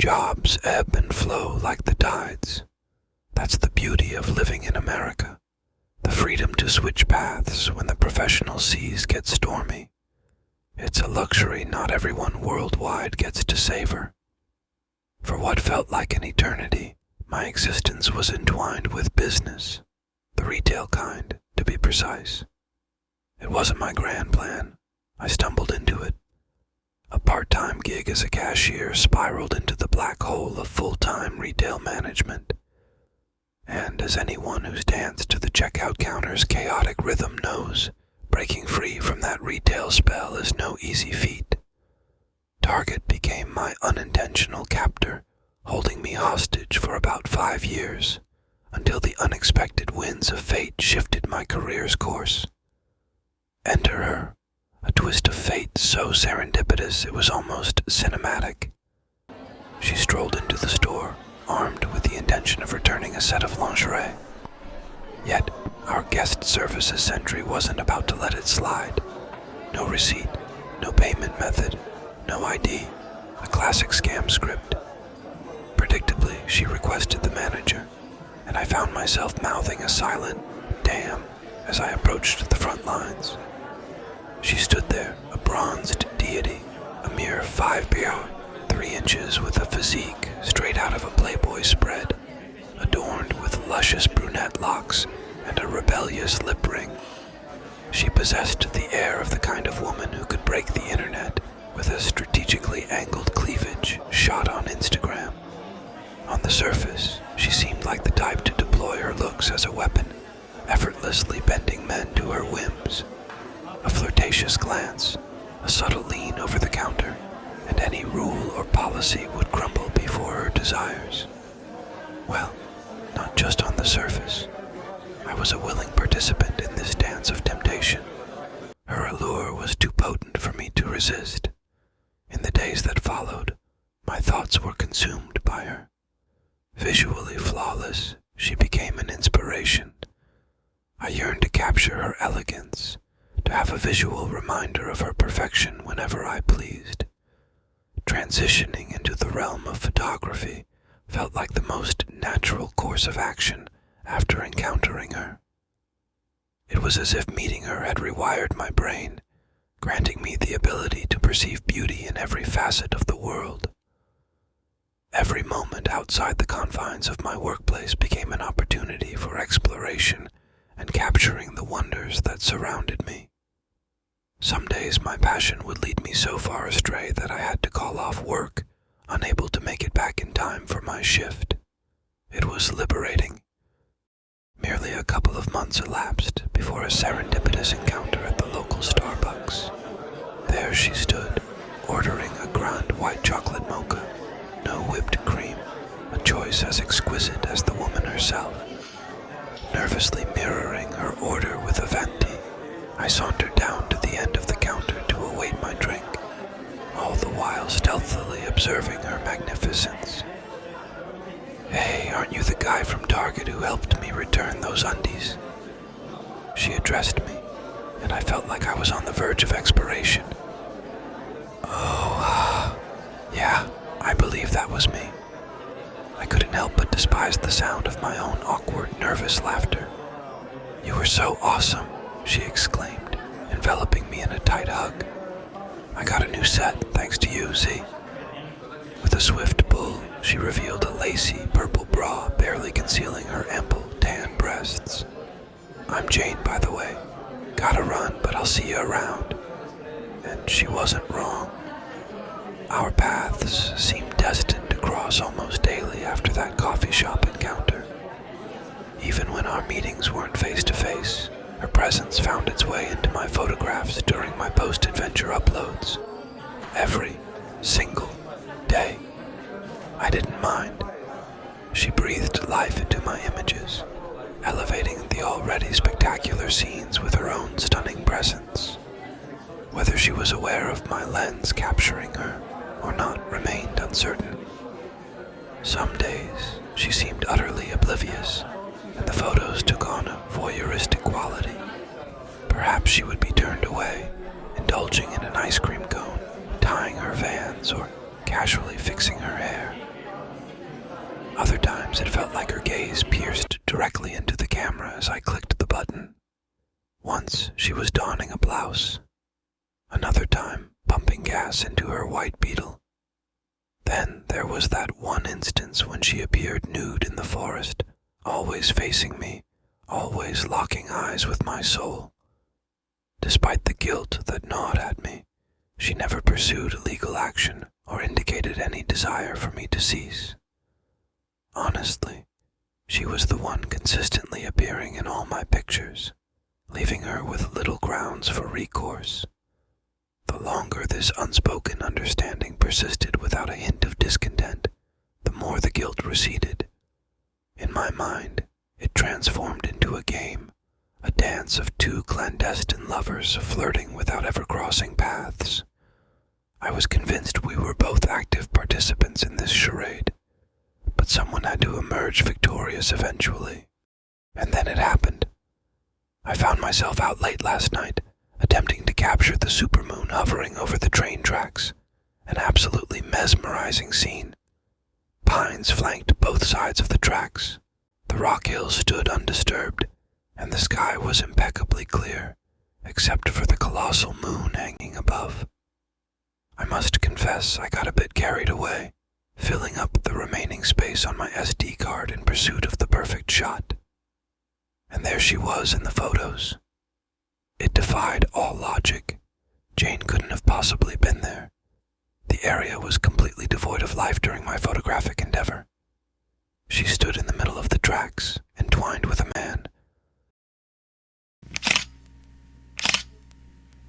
Jobs ebb and flow like the tides. That's the beauty of living in America. The freedom to switch paths when the professional seas get stormy. It's a luxury not everyone worldwide gets to savor. For what felt like an eternity, my existence was entwined with business, the retail kind, to be precise. It wasn't my grand plan. I stumbled into it. A part-time gig as a cashier spiraled into the black hole of full-time retail management. And as anyone who's danced to the checkout counter's chaotic rhythm knows, breaking free from that retail spell is no easy feat. Target became my unintentional captor, holding me hostage for about 5 years, until the unexpected winds of fate shifted my career's course. Enter her, a twist of fate so serendipitous it was almost cinematic. She strolled into the store, armed with the intention of returning a set of lingerie. Yet, our guest services sentry wasn't about to let it slide. No receipt, no payment method, no ID, a classic scam script. Predictably, she requested the manager, and I found myself mouthing a silent "damn" as I approached the front lines. She stood there, a bronzed deity, a mere 5'3" 3 inches with a physique straight out of a Playboy spread, adorned with luscious brunette locks and a rebellious lip ring. She possessed the air of the kind of woman who could break the internet with a strategically angled cleavage shot on Instagram. On the surface, she seemed like the type to deploy her looks as a weapon, effortlessly bending men to her whims. A flirtatious glance, a subtle lean over the counter, and any rule or policy would crumble before her desires. Well, not just on the surface. I was a willing participant in this dance of temptation. Her allure was too potent for me to resist. In the days that followed, my thoughts were consumed by her. Visually flawless, she became an inspiration. I yearned to capture her elegance, to have a visual reminder of her perfection whenever I pleased. Transitioning into the realm of photography felt like the most natural course of action after encountering her. It was as if meeting her had rewired my brain, granting me the ability to perceive beauty in every facet of the world. Every moment outside the confines of my workplace became an opportunity for exploration and capturing the wonders that surrounded me. Some days my passion would lead me so far astray that I had to call off work, unable to make it back in time for my shift. It was liberating. Merely a couple of months elapsed before a serendipitous encounter at the local Starbucks. There she stood, ordering a grand white chocolate mocha, no whipped cream, a choice as exquisite as the woman herself. Nervously mirroring her order with a venti, I sauntered down to the end of the counter to await my drink, all the while stealthily observing her magnificence. "Hey, aren't you the guy from Target who helped me return those undies?" She addressed me, and I felt like I was on the verge of expiration. "Oh, yeah, I believe that was me." I couldn't help but despise the sound of my own awkward, nervous laughter. "You were so awesome," she exclaimed, enveloping me in a tight hug. "I got a new set, thanks to you, see?" With a swift pull, she revealed a lacy purple bra barely concealing her ample tan breasts. "I'm Jane, by the way. Gotta run, but I'll see you around." And she wasn't wrong. Our paths seemed destined to cross almost daily after that coffee shop encounter. Even when our meetings weren't face-to-face, her presence found its way into my photographs during my post-adventure uploads. Every single day. I didn't mind. She breathed life into my images, elevating the already spectacular scenes with her own stunning presence. Whether she was aware of my lens capturing her or not remained uncertain. Some days she seemed utterly oblivious, and the photos took on a voyeuristic quality. Perhaps she would be turned away, indulging in an ice cream cone, tying her Vans, or casually fixing her hair, as I clicked the button. Once she was donning a blouse, another time pumping gas into her white Beetle. Then there was that one instance when she appeared nude in the forest, always facing me, always locking eyes with my soul. Despite the guilt that gnawed at me, she never pursued legal action or indicated any desire for me to cease. Honestly, she was the one consistently appearing in all my pictures, leaving her with little grounds for recourse. The longer this unspoken understanding persisted without a hint of discontent, the more the guilt receded. In my mind, it transformed into a game, a dance of two clandestine lovers flirting without ever crossing paths. I was convinced we were both active participants in this charade, but someone had to emerge victorious eventually. And then it happened. I found myself out late last night, attempting to capture the supermoon hovering over the train tracks, an absolutely mesmerizing scene. Pines flanked both sides of the tracks. The rock hills stood undisturbed, and the sky was impeccably clear, except for the colossal moon hanging above. I must confess I got a bit carried away, filling up the remaining space on my SD card in pursuit of the perfect shot. And there she was in the photos. It defied all logic. Jane couldn't have possibly been there. The area was completely devoid of life during my photographic endeavor. She stood in the middle of the tracks, entwined with a man,